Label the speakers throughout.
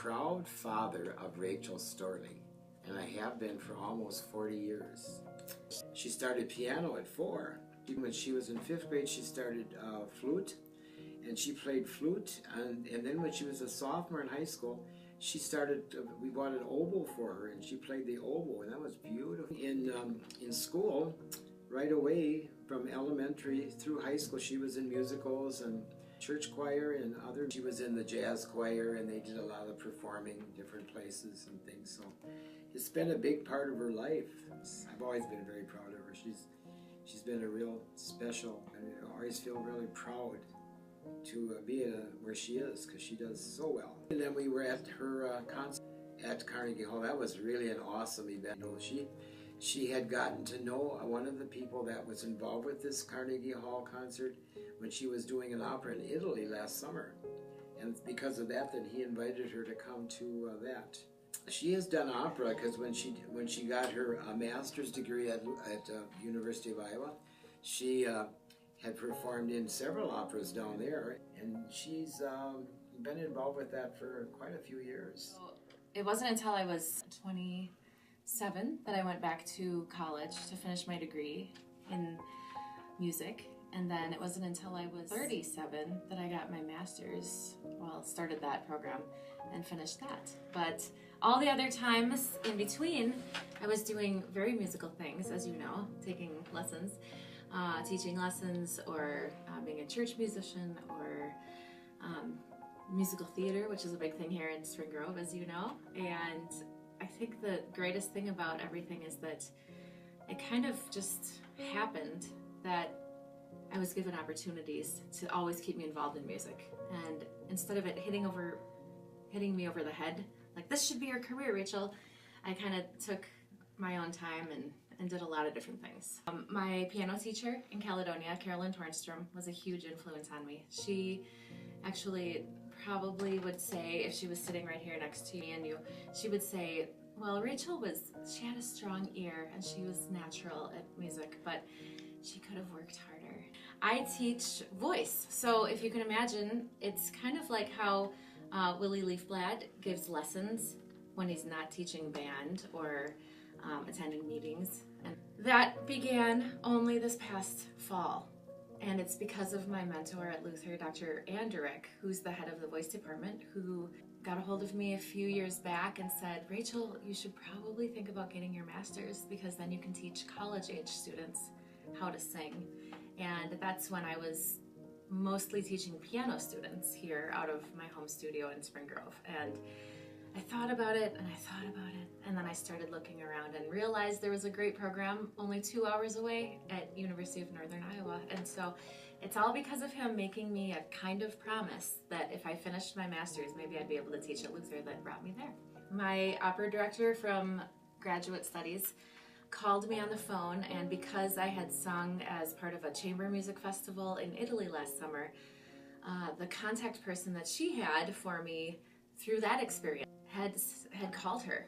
Speaker 1: proud father of Rachel Storlie, and I have been for almost 40 years. She started piano at 4. When she was in 5th grade, she started flute, and she played flute, and then when she was a sophomore in high school, she started, we bought an oboe for her, and she played the oboe, and that was beautiful. In school, right away, from elementary through high school, she was in musicals and church choir and other. She was in the jazz choir, and they did a lot of performing in different places and things. So it's been a big part of her life. I've always been very proud of her. She's been a real special, and I always feel really proud to be where she is, because she does so well. And then we were at her concert at Carnegie Hall. That was really an awesome event. You know, she had gotten to know one of the people that was involved with this Carnegie Hall concert when she was doing an opera in Italy last summer. And because of that, then he invited her to come to that. She has done opera because when she got her master's degree at University of Iowa, she had performed in several operas down there, and she's been involved with that for quite a few years.
Speaker 2: So it wasn't until I was 27 that I went back to college to finish my degree in music, and then it wasn't until I was 37 that I got my master's, well, started that program and finished that. But all the other times in between, I was doing very musical things, as you know, taking lessons, teaching lessons, or being a church musician, or musical theater, which is a big thing here in Spring Grove, as you know. And I think the greatest thing about everything is that it kind of just happened that I was given opportunities to always keep me involved in music. And instead of it hitting me over the head, like, this should be your career, Rachel, I kind of took my own time and did a lot of different things. My piano teacher in Caledonia, Carolyn Tornstrom, was a huge influence on me. She actually probably would say, if she was sitting right here next to me and you, she would say, well, she had a strong ear and she was natural at music, but she could have worked harder. I teach voice, so if you can imagine, it's kind of like how Willie Leafblad gives lessons when he's not teaching band or attending meetings. And that began only this past fall. And it's because of my mentor at Luther, Dr. Anderick, who's the head of the voice department, who got a hold of me a few years back and said, Rachel, you should probably think about getting your master's, because then you can teach college-age students how to sing. And that's when I was mostly teaching piano students here out of my home studio in Spring Grove. And I thought about it, and I thought about it, and then I started looking around and realized there was a great program only 2 hours away at University of Northern Iowa. And so it's all because of him making me a kind of promise that if I finished my master's, maybe I'd be able to teach at Luther, that brought me there. My opera director from graduate studies called me on the phone, and because I had sung as part of a chamber music festival in Italy last summer, the contact person that she had for me through that experience had called her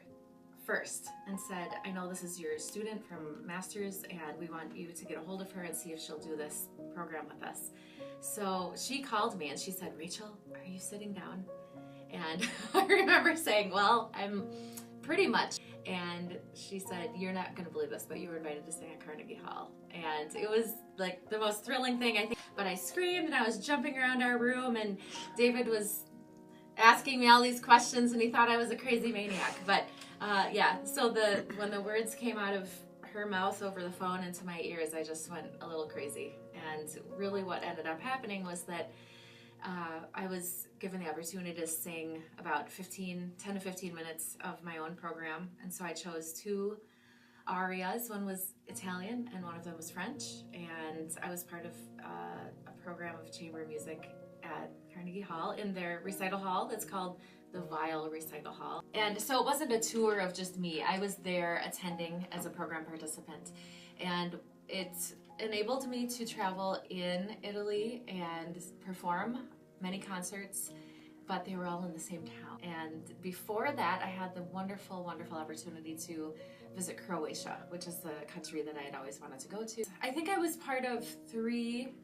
Speaker 2: first and said, I know this is your student from Masters, and we want you to get a hold of her and see if she'll do this program with us. So she called me and she said, Rachel, are you sitting down? And I remember saying, well, I'm pretty much. And she said, you're not going to believe this, but you were invited to sing at Carnegie Hall. And it was like the most thrilling thing, I think. But I screamed and I was jumping around our room, and David was asking me all these questions, and he thought I was a crazy maniac. But yeah, so when the words came out of her mouth over the phone into my ears, I just went a little crazy. And really what ended up happening was that I was given the opportunity to sing about 10 to 15 minutes of my own program. And so I chose 2 arias. One was Italian and one of them was French. And I was part of a program of chamber music at Carnegie Hall in their recital hall that's called the Viol Recital Hall. And so it wasn't a tour of just me. I was there attending as a program participant. And it enabled me to travel in Italy and perform many concerts, but they were all in the same town. And before that, I had the wonderful, wonderful opportunity to visit Croatia, which is the country that I had always wanted to go to. I think I was part of three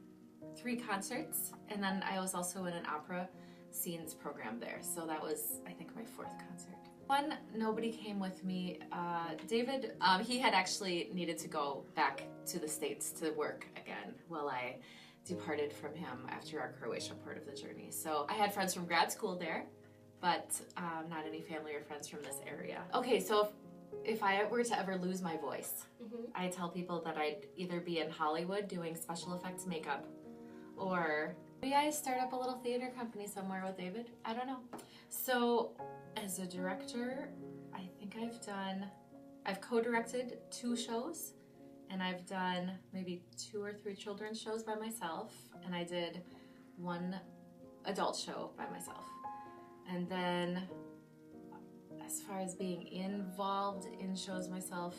Speaker 2: concerts, and then I was also in an opera scenes program there. So that was, I think, my 4th concert. One, nobody came with me. David, he had actually needed to go back to the States to work again while I departed from him after our Croatia part of the journey. So I had friends from grad school there, but not any family or friends from this area. Okay, so if I were to ever lose my voice, I tell people that I'd either be in Hollywood doing special effects makeup, or maybe I start up a little theater company somewhere with David. I don't know. So as a director, I think I've co-directed 2 shows, and I've done maybe 2 or 3 children's shows by myself, and I did 1 adult show by myself. And then as far as being involved in shows myself,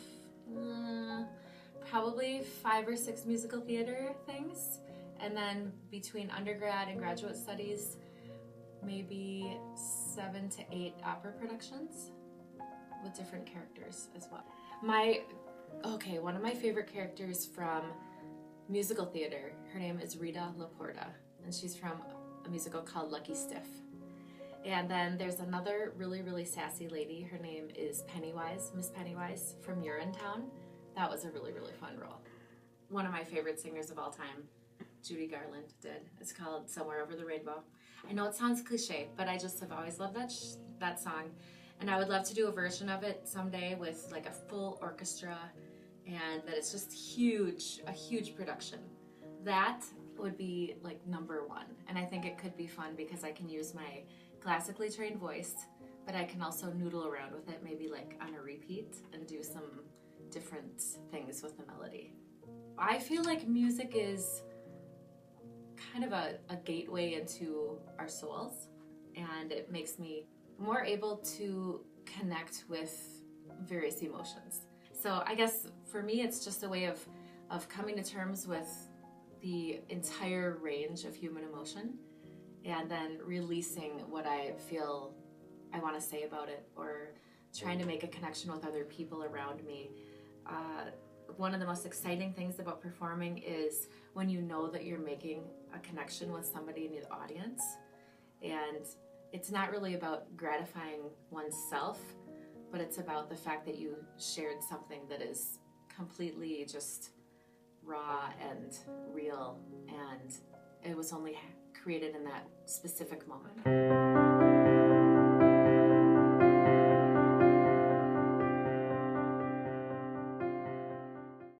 Speaker 2: probably 5 or 6 musical theater things. And then between undergrad and graduate studies, maybe 7 to 8 opera productions with different characters as well. One of my favorite characters from musical theater, her name is Rita Laporta, and she's from a musical called Lucky Stiff. And then there's another really, really sassy lady. Her name is Pennywise, Miss Pennywise from Urinetown. That was a really, really fun role. One of my favorite singers of all time, Judy Garland, did. It's called Somewhere Over the Rainbow. I know it sounds cliche, but I just have always loved that song. And I would love to do a version of it someday with like a full orchestra, and that it's just a huge production. That would be like number 1. And I think it could be fun because I can use my classically trained voice, but I can also noodle around with it, maybe like on a repeat, and do some different things with the melody. I feel like music is kind of a gateway into our souls, and it makes me more able to connect with various emotions. So I guess for me it's just a way of coming to terms with the entire range of human emotion, and then releasing what I feel I want to say about it, or trying to make a connection with other people around me. One of the most exciting things about performing is when you know that you're making a connection with somebody in the audience, and it's not really about gratifying oneself, but it's about the fact that you shared something that is completely just raw and real, and it was only created in that specific moment.